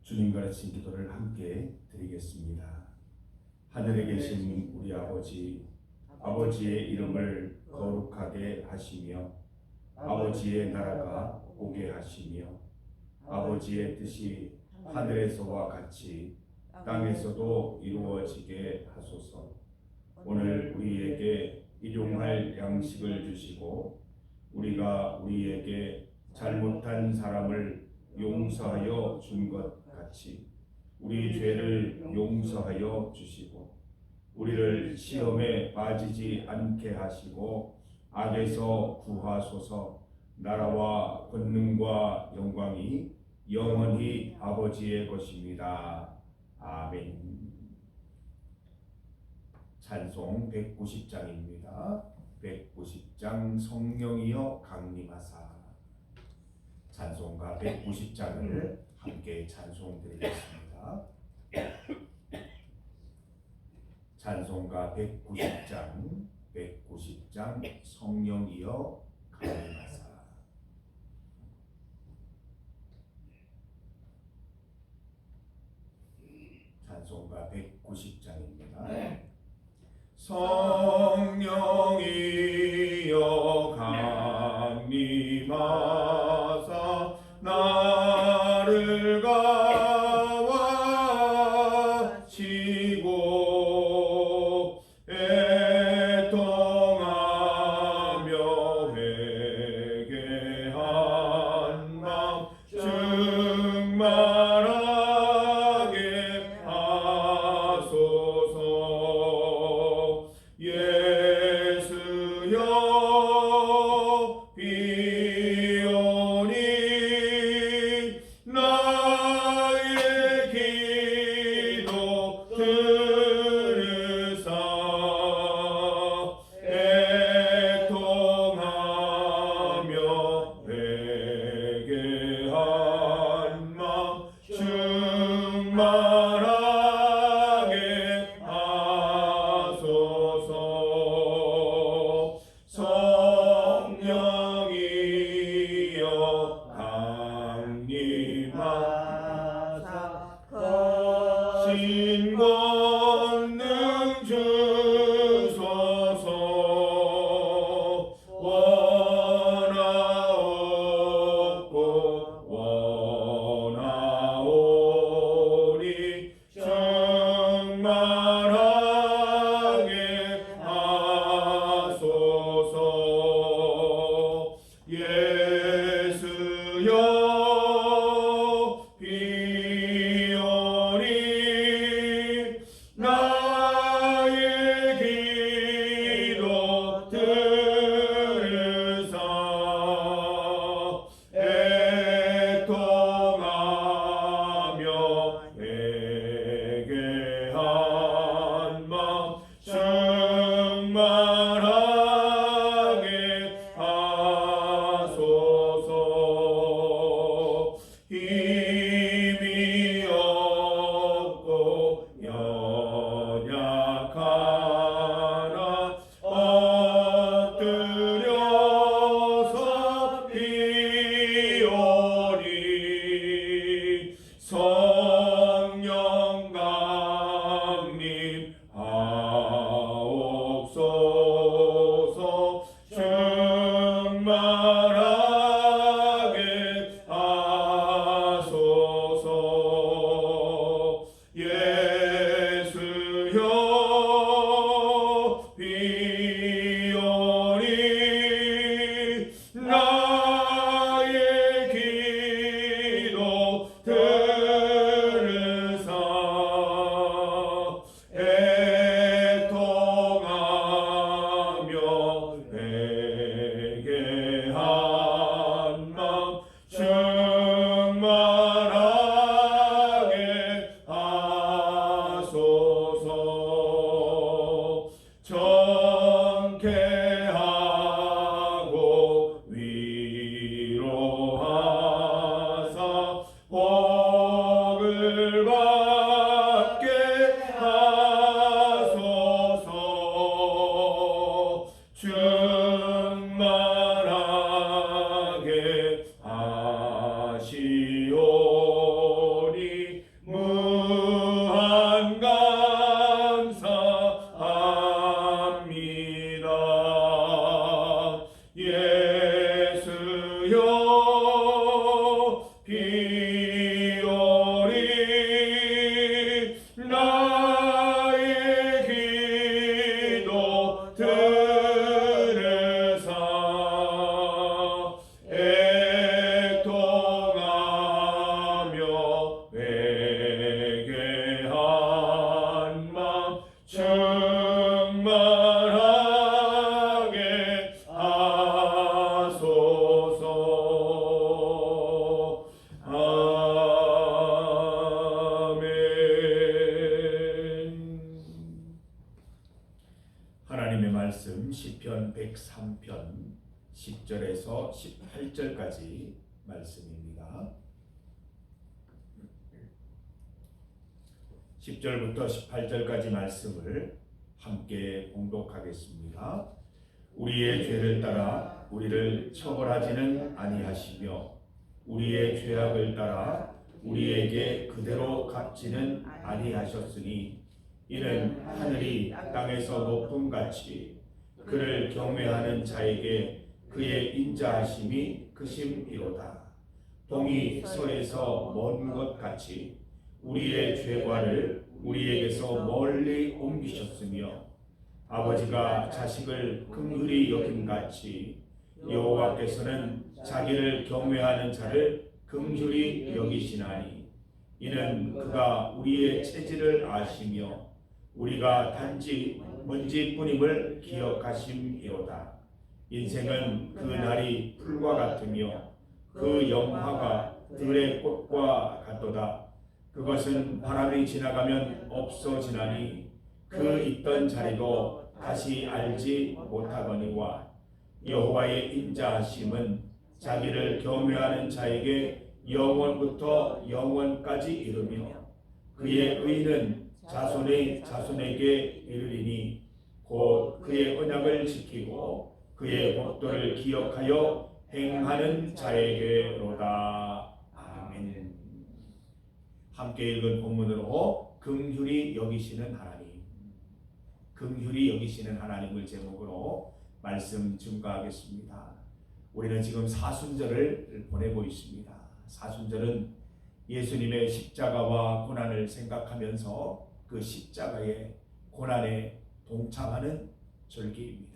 주님 가르친 기도를 함께 드리겠습니다. 하늘에 계신 우리 아버지, 아버지의 이름을 거룩하게 하시며 아버지의 나라가 오게 하시며 아버지의 뜻이 하늘에서와 같이 땅에서도 이루어지게 하소서. 오늘 우리에게 일용할 양식을 주시고 우리가 우리에게 잘못한 사람을 용서하여 준 것 같이 우리 죄를 용서하여 주시고 우리를 시험에 빠지지 않게 하시고 악에서 구하소서. 나라와 권능과 영광이 영원히 아버지의 것입니다. 아멘. 찬송 190장입니다. 190장 성령이여 강림하사. 찬송가 190장을 함께 찬송드리겠습니다. 찬송가 190장 성령이여 강림하사. 찬송가 190장입니다. 성령이여 강림하사 나를 가와시고 애통하며 회개한 마음 충만하게 하소서. 예수여 비오니 나의 기도 들으사 애통하며 회개한 마음 충만하게 하소서. 성령이여 강림하사 신권능 주소서. 원하옵고 원하오니 충만하게 하소서. 예수여 비오니 나의 기도 들으사 애통하며 회개한 마음 충만하게 하소서. 힘이 없고 연약하나 엎드려서 비오니 성령 강림하옵소서. 충만하게 하소서. 예수여 비오니 나의 기도 들으사 애통하며 회개한 마음 충만하게 하소서. 정케하고 위로하사 복을 받게 하소서. 충만하게 하시오니 10절에서 18절까지 말씀입니다. 10절부터 18절까지 말씀을 함께 봉독하겠습니다. 우리의 죄를 따라 우리를 처벌하지는 아니하시며 우리의 죄악을 따라 우리에게 그대로 갚지는 아니하셨으니 이는 하늘이 땅에서 높음같이 그를 경외하는 자에게 그의 인자하심이 크심이로다. 동이 서에서 먼 것 같이 우리의 죄과를 우리에게서 멀리 옮기셨으며 아버지가 자식을 긍휼히 여김같이 여호와께서는 자기를 경외하는 자를 긍휼히 여기시나니 이는 그가 우리의 체질을 아시며 우리가 단지 먼지뿐임을 기억하심이로다. 인생은 그 날이 풀과 같으며 그 영화가 들의 꽃과 같도다. 그것은 바람이 지나가면 없어지나니 그 있던 자리도 다시 알지 못하거니와 여호와의 인자하심은 자기를 경외하는 자에게 영원부터 영원까지 이르며 그의 의는 자손의 자손에게 이르리니 곧 그의 언약을 지키고 그의 법도를 기억하여 행하는 자에게로다. 아멘. 함께 읽은 본문으로 긍휼히 여기시는 하나님, 긍휼히 여기시는 하나님을 제목으로 말씀 증거하겠습니다. 우리는 지금 사순절을 보내고 있습니다. 사순절은 예수님의 십자가와 고난을 생각하면서 그 십자가의 고난에 동참하는 절기입니다.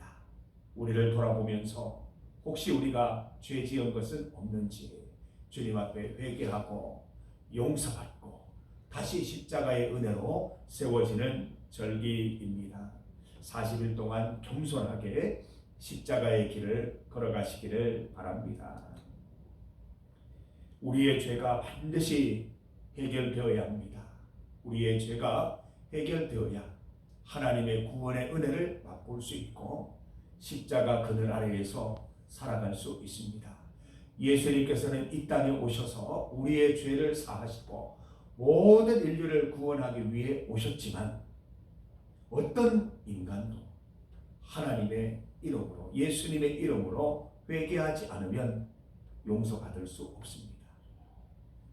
우리를 돌아보면서 혹시 우리가 죄 지은 것은 없는지 주님 앞에 회개하고 용서받고 다시 십자가의 은혜로 세워지는 절기입니다. 40일 동안 겸손하게 십자가의 길을 걸어가시기를 바랍니다. 우리의 죄가 반드시 해결되어야 합니다. 우리의 죄가 해결되어야 하나님의 구원의 은혜를 맛볼 수 있고 십자가 그늘 아래에서 살아갈 수 있습니다. 예수님께서는 이 땅에 오셔서 우리의 죄를 사하시고 모든 인류를 구원하기 위해 오셨지만 어떤 인간도 하나님의 이름으로 예수님의 이름으로 회개하지 않으면 용서받을 수 없습니다.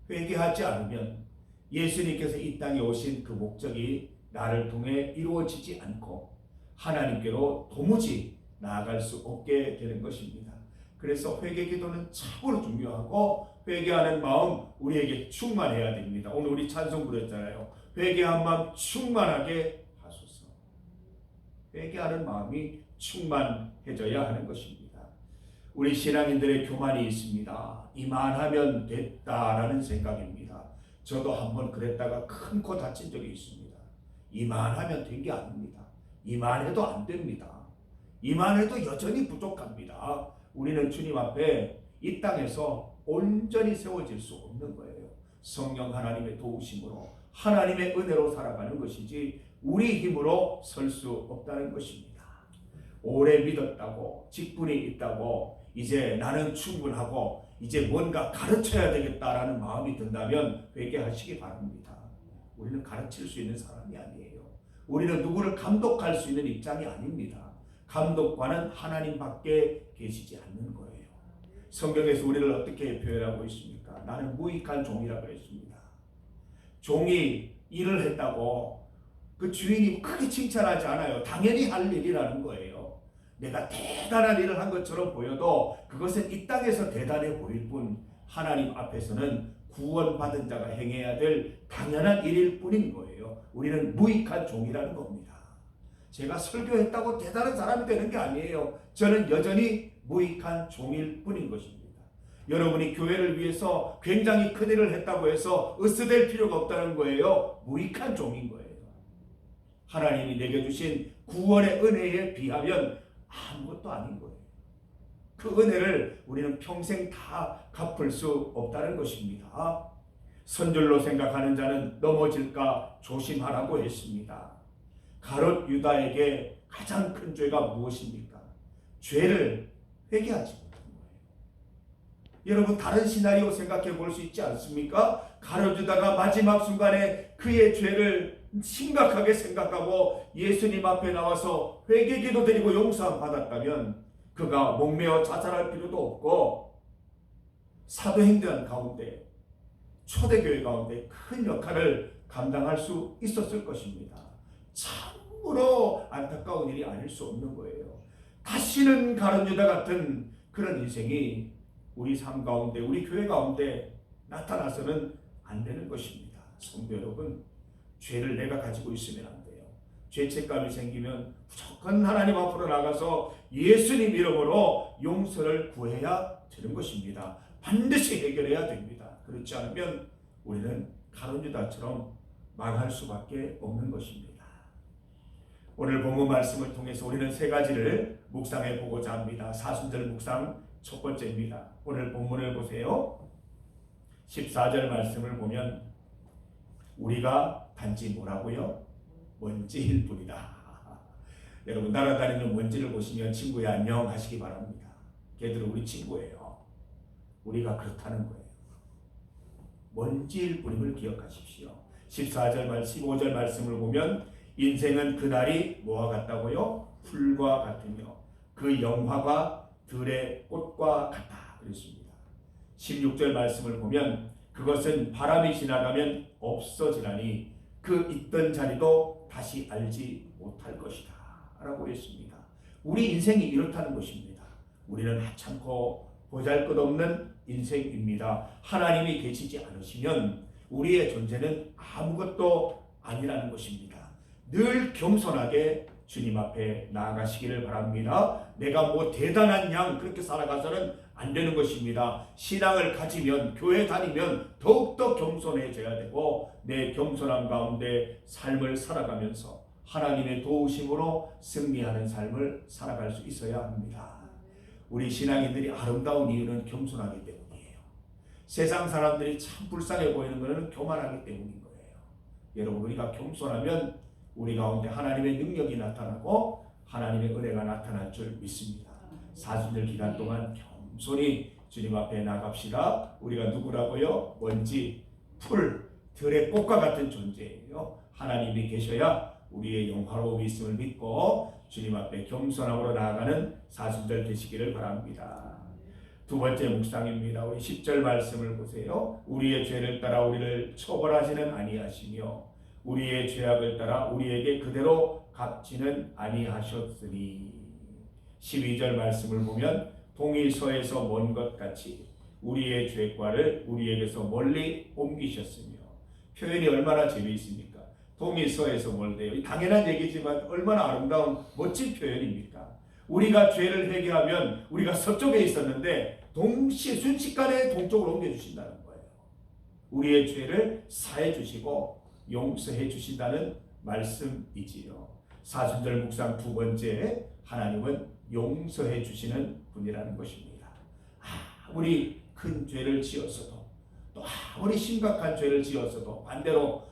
회개하지 않으면 예수님께서 이 땅에 오신 그 목적이 나를 통해 이루어지지 않고 하나님께로 도무지 나아갈 수 없게 되는 것입니다. 그래서 회개 기도는 참으로 중요하고 회개하는 마음 우리에게 충만해야 됩니다. 오늘 우리 찬송 부르셨잖아요. 회개한 마음 충만하게 하소서. 회개하는 마음이 충만해져야 하는 것입니다. 우리 신앙인들의 교만이 있습니다. 이만하면 됐다라는 생각입니다. 저도 한번 그랬다가 큰 코 다친 적이 있습니다. 이만하면 된 게 아닙니다. 이만해도 안 됩니다. 이만해도 여전히 부족합니다. 우리는 주님 앞에 이 땅에서 온전히 세워질 수 없는 거예요. 성령 하나님의 도우심으로 하나님의 은혜로 살아가는 것이지 우리 힘으로 설 수 없다는 것입니다. 오래 믿었다고 직분이 있다고 이제 나는 충분하고 이제 뭔가 가르쳐야 되겠다라는 마음이 든다면 회개하시기 바랍니다. 우리는 가르칠 수 있는 사람이 아니에요. 우리는 누구를 감독할 수 있는 입장이 아닙니다. 감독관은 하나님밖에 계시지 않는 거예요. 성경에서 우리를 어떻게 표현하고 있습니까? 나는 무익한 종이라고 했습니다. 종이 일을 했다고 그 주인이 크게 칭찬하지 않아요. 당연히 할 일이라는 거예요. 내가 대단한 일을 한 것처럼 보여도 그것은 이 땅에서 대단해 보일 뿐 하나님 앞에서는 구원받은 자가 행해야 될 당연한 일일 뿐인 거예요. 우리는 무익한 종이라는 겁니다. 제가 설교했다고 대단한 사람이 되는 게 아니에요. 저는 여전히 무익한 종일 뿐인 것입니다. 여러분이 교회를 위해서 굉장히 큰 일을 했다고 해서 으스댈 필요가 없다는 거예요. 무익한 종인 거예요. 하나님이 내게 주신 구원의 은혜에 비하면 아무것도 아닌 거예요. 그 은혜를 우리는 평생 다 갚을 수 없다는 것입니다. 선줄로 생각하는 자는 넘어질까 조심하라고 했습니다. 가롯 유다에게 가장 큰 죄가 무엇입니까? 죄를 회개하지 못한 거예요. 여러분, 다른 시나리오 생각해 볼 수 있지 않습니까? 가로주다가 마지막 순간에 그의 죄를 심각하게 생각하고 예수님 앞에 나와서 회개 기도 드리고 용서함 받았다면 그가 목매어 자살할 필요도 없고 사도행전 가운데, 초대교회 가운데 큰 역할을 감당할 수 있었을 것입니다. 참으로 안타까운 일이 아닐 수 없는 거예요. 다시는 가룟유다 같은 그런 인생이 우리 삶 가운데, 우리 교회 가운데 나타나서는 안 되는 것입니다. 성도 여러분, 죄를 내가 가지고 있으면 안 돼요. 죄책감이 생기면 무조건 하나님 앞으로 나가서 예수님 이름으로 용서를 구해야 되는 것입니다. 반드시 해결해야 됩니다. 그렇지 않으면 우리는 가룟유다처럼 망할 수밖에 없는 것입니다. 오늘 본문 말씀을 통해서 우리는 세 가지를 묵상해 보고자 합니다. 사순절 묵상 첫 번째입니다. 오늘 본문을 보세요. 14절 말씀을 보면 우리가 단지 뭐라고요? 먼지일 뿐이다. 여러분, 날아다니는 먼지를 보시면 친구야 안녕 하시기 바랍니다. 걔들은 우리 친구예요. 우리가 그렇다는 거예요. 먼지일 뿐임을 기억하십시오. 14절 말 15절 말씀을 보면 인생은 그날이 뭐와 같다고요? 풀과 같으며 그 영화가 들의 꽃과 같다 그랬습니다. 16절 말씀을 보면 그것은 바람이 지나가면 없어지나니 그 있던 자리도 다시 알지 못할 것이다 라고 했습니다. 우리 인생이 이렇다는 것입니다. 우리는 하찮고 보잘것없는 인생입니다. 하나님이 계시지 않으시면 우리의 존재는 아무것도 아니라는 것입니다. 늘 겸손하게 주님 앞에 나아가시기를 바랍니다. 내가 뭐 대단한 양 그렇게 살아가서는 안 되는 것입니다. 신앙을 가지면, 교회 다니면 더욱더 겸손해져야 되고 내 겸손함 가운데 삶을 살아가면서 하나님의 도우심으로 승리하는 삶을 살아갈 수 있어야 합니다. 우리 신앙인들이 아름다운 이유는 겸손하기 때문이에요. 세상 사람들이 참 불쌍해 보이는 것은 교만하기 때문인 거예요. 여러분, 우리가 겸손하면 우리 가운데 하나님의 능력이 나타나고 하나님의 은혜가 나타날 줄 믿습니다. 사순절 기간 동안 겸손히 주님 앞에 나갑시다. 우리가 누구라고요? 먼지, 풀, 들의 꽃과 같은 존재예요. 하나님이 계셔야 우리의 영화로움이 있음을 믿고 주님 앞에 겸손함으로 나아가는 사순절 되시기를 바랍니다. 두 번째 묵상입니다. 우리 10절 말씀을 보세요. 우리의 죄를 따라 우리를 처벌하지는 아니하시며 우리의 죄악을 따라 우리에게 그대로 갚지는 아니하셨으니. 12절 말씀을 보면 동이 서에서 먼 것 같이 우리의 죄과를 우리에게서 멀리 옮기셨으며. 표현이 얼마나 재미있습니까? 동이 서에서 멀대요. 당연한 얘기지만 얼마나 아름다운 멋진 표현입니까? 우리가 죄를 회개하면 우리가 서쪽에 있었는데 동시에 순식간에 동쪽으로 옮겨주신다는 거예요. 우리의 죄를 사해 주시고 용서해 주신다는 말씀이지요. 사순절 묵상 두 번째, 하나님은 용서해 주시는 분이라는 것입니다. 아무리 큰 죄를 지었어도, 또 아무리 심각한 죄를 지었어도, 반대로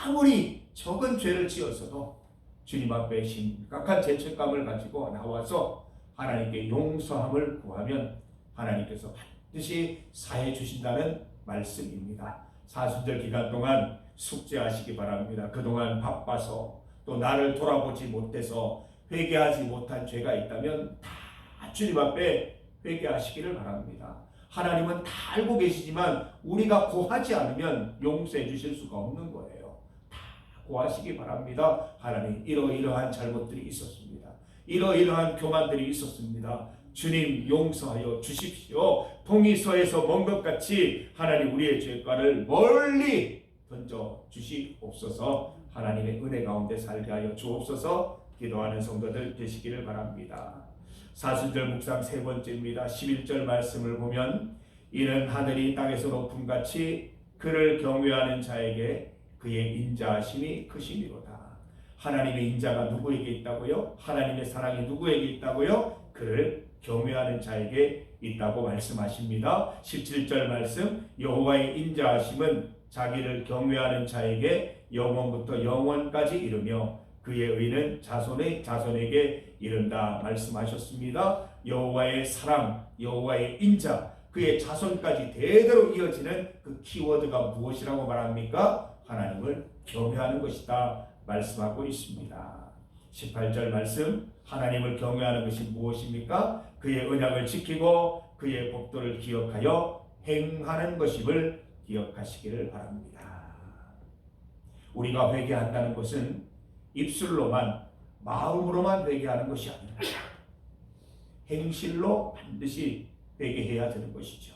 아무리 적은 죄를 지었어도 주님 앞에 심각한 죄책감을 가지고 나와서 하나님께 용서함을 구하면 하나님께서 반드시 사해 주신다는 말씀입니다. 사순절 기간 동안 숙제하시기 바랍니다. 그동안 바빠서 또 나를 돌아보지 못해서 회개하지 못한 죄가 있다면 다 주님 앞에 회개하시기를 바랍니다. 하나님은 다 알고 계시지만 우리가 고하지 않으면 용서해 주실 수가 없는 거예요. 다 고하시기 바랍니다. 하나님, 이러이러한 잘못들이 있었습니다. 이러이러한 교만들이 있었습니다. 주님 용서하여 주십시오. 동이서에서 먼 것 같이 하나님 우리의 죄과를 멀리 던져 주시옵소서. 하나님의 은혜 가운데 살게 하여 주옵소서. 기도하는 성도들 되시기를 바랍니다. 사순절 묵상 세 번째입니다. 11절 말씀을 보면 이는 하늘이 땅에서 높음같이 그를 경외하는 자에게 그의 인자하심이 크심이로다. 하나님의 인자가 누구에게 있다고요? 하나님의 사랑이 누구에게 있다고요? 그를 경외하는 자에게 있다고 말씀하십니다. 17절 말씀, 여호와의 인자하심은 자기를 경외하는 자에게 영원부터 영원까지 이르며 그의 의는 자손의 자손에게 이른다 말씀하셨습니다. 여호와의 사랑, 여호와의 인자, 그의 자손까지 대대로 이어지는 그 키워드가 무엇이라고 말합니까? 하나님을 경외하는 것이다 말씀하고 있습니다. 18절 말씀, 하나님을 경외하는 것이 무엇입니까? 그의 언약을 지키고 그의 법도를 기억하여 행하는 것임을 기억하시기를 바랍니다. 우리가 회개한다는 것은 입술로만, 마음으로만 회개하는 것이 아닙니다. 행실로 반드시 회개해야 되는 것이죠.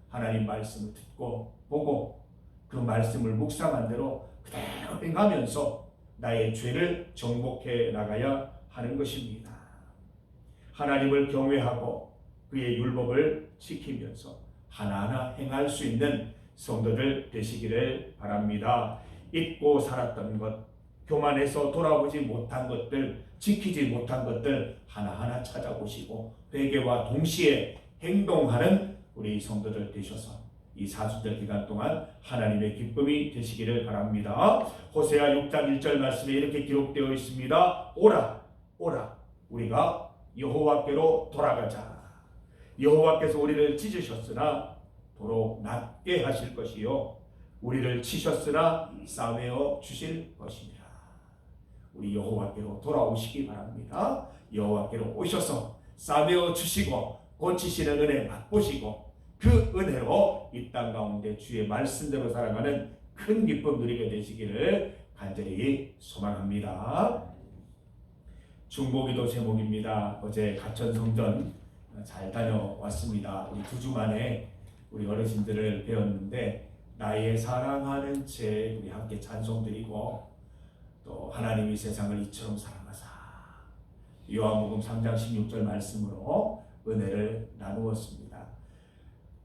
하나님 말씀을 듣고 보고 그 말씀을 묵상한 대로 그대로 행하면서 나의 죄를 정복해 나가야 하는 것입니다. 하나님을 경외하고 그의 율법을 지키면서 하나하나 행할 수 있는 성도들 되시기를 바랍니다. 잊고 살았던 것, 교만해서 돌아보지 못한 것들, 지키지 못한 것들 하나하나 찾아보시고 회개와 동시에 행동하는 우리 성도들 되셔서 이 사순절 기간 동안 하나님의 기쁨이 되시기를 바랍니다. 호세아 6장 1절 말씀에 이렇게 기록되어 있습니다. 오라, 오라, 우리가 여호와께로 돌아가자. 여호와께서 우리를 찢으셨으나 도로 낫게 하실 것이요 우리를 치셨으나 싸매어 주실 것이니라. 우리 여호와께로 돌아오시기 바랍니다. 여호와께로 오셔서 싸매어 주시고 고치시는 은혜 맛보시고 그 은혜로 이 땅 가운데 주의 말씀대로 살아가는 큰 기쁨 누리게 되시기를 간절히 소망합니다. 중보기도 제목입니다. 어제 가천성전 잘 다녀왔습니다. 우리 2주 만에 우리 어르신들을 배웠는데 나의 사랑하는 채 우리 함께 찬송드리고 또 하나님이 세상을 이처럼 사랑하사 요한복음 3장 16절 말씀으로 은혜를 나누었습니다.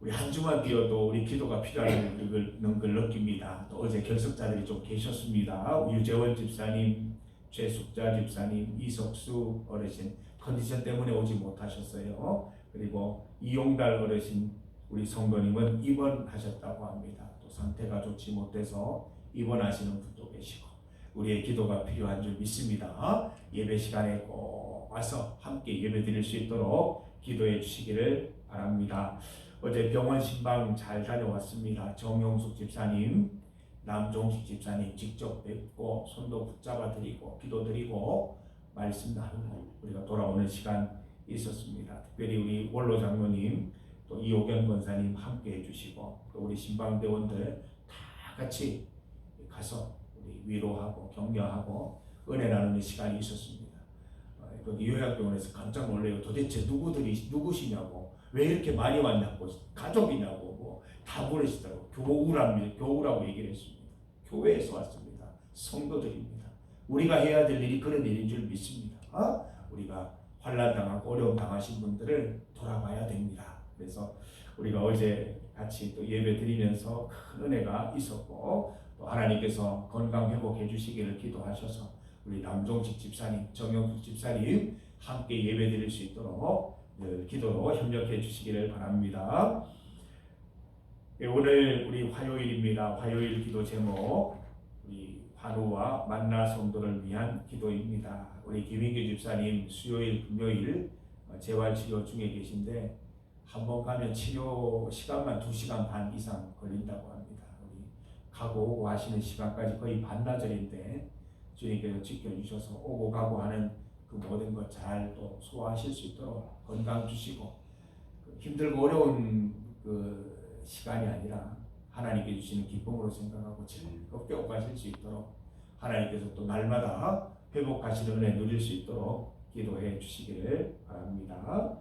우리 한 주만 비어도 우리 기도가 필요한 걸 느낍니다. 또 어제 결석자들이 좀 계셨습니다. 유재원 집사님, 최숙자 집사님, 이석수 어르신 컨디션 때문에 오지 못하셨어요. 그리고 이용달 어르신 우리 성도님은 입원하셨다고 합니다. 또 상태가 좋지 못해서 입원하시는 분도 계시고 우리의 기도가 필요한 줄 믿습니다. 예배 시간에 꼭 와서 함께 예배 드릴 수 있도록 기도해 주시기를 바랍니다. 어제 병원 신방 잘 다녀왔습니다. 정용숙 집사님, 남종식 집사님 직접 뵙고 손도 붙잡아 드리고 기도 드리고 말씀 나누고 우리가 돌아오는 시간 있었습니다. 특별히 우리 원로 장로님 또 이호경 권사님 함께 해주시고 또 우리 신방대원들 다 같이 가서 우리 위로하고 격려하고 은혜 나누는 시간이 있었습니다. 거기 요양병원에서 깜짝 놀래요. 도대체 누구시냐고 왜 이렇게 많이 왔냐고 가족이냐고 뭐 다 부르시더라고. 교우라고 얘기를 했습니다. 교회에서 왔습니다. 성도들입니다. 우리가 해야 될 일이 그런 일인 줄 믿습니다. 우리가 환난 당하고 어려움 당하신 분들을 돌아봐야 됩니다. 그래서 우리가 어제 같이 또 예배 드리면서 큰 은혜가 있었고 또 하나님께서 건강 회복해 주시기를 기도하셔서 우리 남종식 집사님, 정영숙 집사님 함께 예배 드릴 수 있도록 늘 기도로 협력해 주시기를 바랍니다. 오늘 우리 화요일입니다. 화요일 기도 제목 우리 환우와 만나 성도를 위한 기도입니다. 우리 김인규 집사님 수요일, 금요일 재활치료 중에 계신데 한 번 가면 치료 시간만 2시간 반 이상 걸린다고 합니다. 우리 가고 오고 하시는 시간까지 거의 반나절인데 주님께서 지켜주셔서 오고 가고 하는 그 모든 것 잘 또 소화하실 수 있도록 건강 주시고 힘들고 어려운 그 시간이 아니라 하나님께 주시는 기쁨으로 생각하고 즐겁게 오가실 수 있도록 하나님께서 또 날마다 회복하시는 은혜 누릴 수 있도록 기도해 주시기를 바랍니다.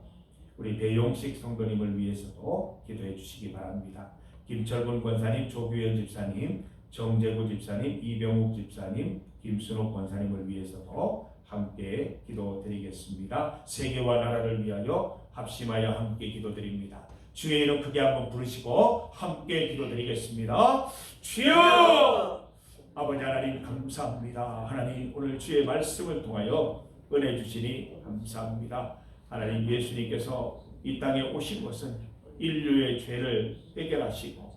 우리 배용식 성도님을 위해서도 기도해 주시기 바랍니다. 김철분 권사님, 조규현 집사님, 정재구 집사님, 이병욱 집사님, 김순옥 권사님을 위해서도 함께 기도드리겠습니다. 세계와 나라를 위하여 합심하여 함께 기도드립니다. 주의 이름 크게 한번 부르시고 함께 기도드리겠습니다. 주여! 아버지 하나님 감사합니다. 하나님 오늘 주의 말씀을 통하여 은혜 주시니 감사합니다. 하나님 예수님께서 이 땅에 오신 것은 인류의 죄를 해결하시고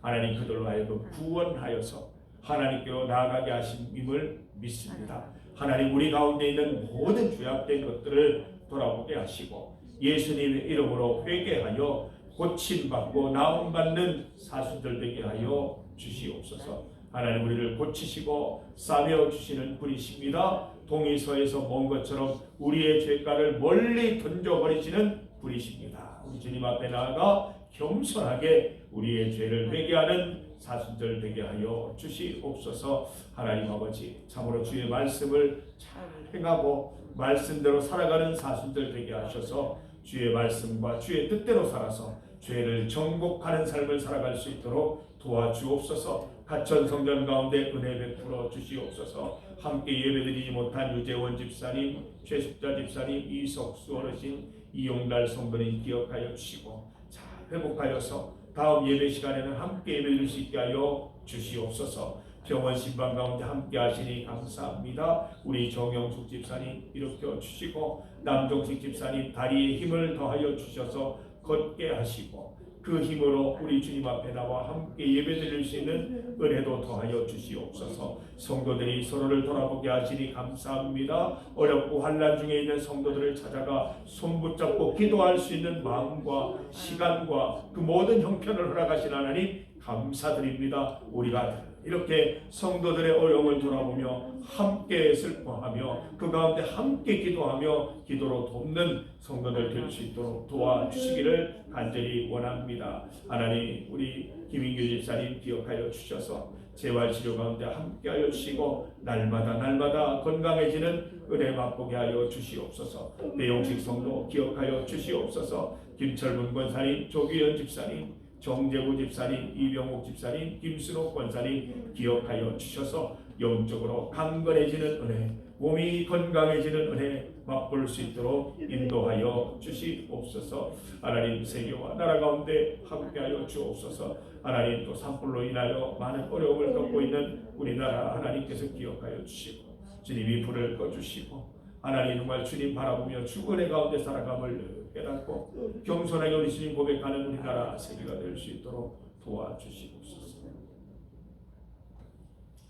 하나님 그들로 하여금 구원하여서 하나님께로 나아가게 하심임을 믿습니다. 하나님 우리 가운데 있는 모든 죄악된 것들을 돌아보게 하시고 예수님의 이름으로 회개하여 고침받고 나음받는 사수들 되게 하여 주시옵소서. 하나님, 우리를 고치시고 싸매어 주시는 분이십니다. 동이서에서 본 것처럼 우리의 죄가를 멀리 던져버리시는 분이십니다. 우리 주님 앞에 나아가 겸손하게 우리의 죄를 회개하는 사순절 되게 하여 주시옵소서. 하나님 아버지, 참으로 주의 말씀을 잘 행하고 말씀대로 살아가는 사순절 되게 하셔서 주의 말씀과 주의 뜻대로 살아서 죄를 정복하는 삶을 살아갈 수 있도록 도와주옵소서. 가천 성전 가운데 은혜 베풀어 주시옵소서. 함께 예배드리지 못한 유재원 집사님, 최숙자 집사님, 이석수 어르신, 이용달 성도님 기억하여 주시고 잘 회복하여서 다음 예배 시간에는 함께 예배드릴 수 있게 하여 주시옵소서. 병원 신방 가운데 함께 하시니 감사합니다. 우리 정영숙 집사님 일으켜 주시고 남정식 집사님 다리에 힘을 더하여 주셔서 걷게 하시고 그 힘으로 우리 주님 앞에 나와 함께 예배드릴 수 있는 은혜도 더하여 주시옵소서. 성도들이 서로를 돌아보게 하시니 감사합니다. 어렵고 환난 중에 있는 성도들을 찾아가 손붙잡고 기도할 수 있는 마음과 시간과 그 모든 형편을 허락하신 하나님 감사드립니다. 우리가 이렇게 성도들의 어려움을 돌아보며 함께 슬퍼하며 그 가운데 함께 기도하며 기도로 돕는 성도들 될 수 있도록 도와주시기를 간절히 원합니다. 하나님, 우리 김인규 집사님 기억하여 주셔서 재활치료 가운데 함께하여 주시고 날마다 건강해지는 은혜 맛보게 하여 주시옵소서. 배용식 성도 기억하여 주시옵소서. 김철문 권사님, 조규현 집사님, 정재구 집사님, 이병옥 집사님, 김순옥 권사님 기억하여 주셔서 영적으로 강건해지는 은혜, 몸이 건강해지는 은혜 맛볼 수 있도록 인도하여 주시옵소서. 하나님, 세계와 나라 가운데 함께하여 주옵소서. 하나님, 또 산불로 인하여 많은 어려움을 겪고 있는 우리나라 하나님께서 기억하여 주시고 주님이 불을 꺼주시고 하나님, 정말 주님 바라보며 주 은혜 가운데 살아감을 깨닫고 겸손하게 우리 주님 고백하는 우리나라 세계가 될 수 있도록 도와주시옵소서.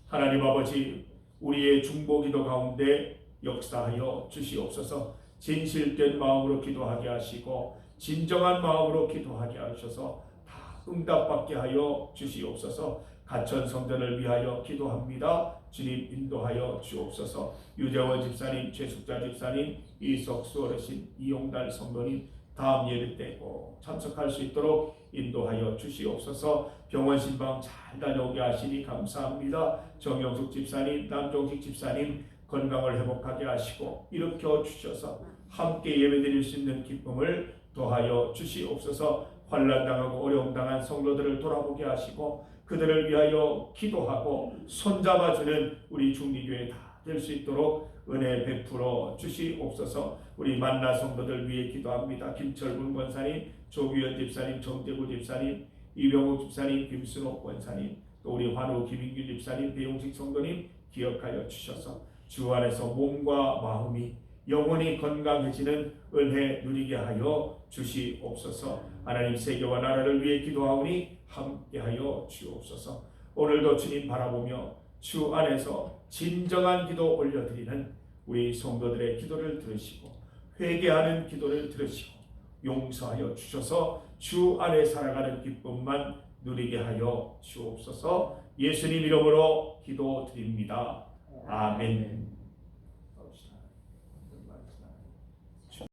하나님 아버지, 우리의 중보기도 가운데 역사하여 주시옵소서. 진실된 마음으로 기도하게 하시고 진정한 마음으로 기도하게 하셔서 다 응답받게 하여 주시옵소서. 가천 성전을 위하여 기도합니다. 주님 인도하여 주옵소서. 유재원 집사님, 최숙자 집사님, 이석수 어르신, 이용달 성도님 다음 예배 때 꼭 참석할 수 있도록 인도하여 주시옵소서. 병원 신방 잘 다녀오게 하시니 감사합니다. 정영숙 집사님, 남종식 집사님 건강을 회복하게 하시고 일으켜 주셔서 함께 예배드릴 수 있는 기쁨을 더하여 주시옵소서. 환난당하고 어려움 당한 성도들을 돌아보게 하시고 그들을 위하여 기도하고 손잡아주는 우리 중리교회 다 될 수 있도록 은혜 베풀어 주시옵소서. 우리 만나 성도들 위해 기도합니다. 김철문 권사님, 조규현 집사님, 정재구 집사님, 이병욱 집사님, 김순옥 권사님, 또 우리 환우 김인규 집사님, 배용식 성도님 기억하여 주셔서 주 안에서 몸과 마음이 영원히 건강해지는 은혜 누리게 하여 주시옵소서. 하나님, 세계와 나라를 위해 기도하오니 함께하여 주옵소서. 오늘도 주님 바라보며 주 안에서 진정한 기도 올려드리는 우리 성도들의 기도를 들으시고 회개하는 기도를 들으시고 용서하여 주셔서 주 안에 살아가는 기쁨만 누리게 하여 주옵소서. 예수님 이름으로 기도드립니다. 아멘.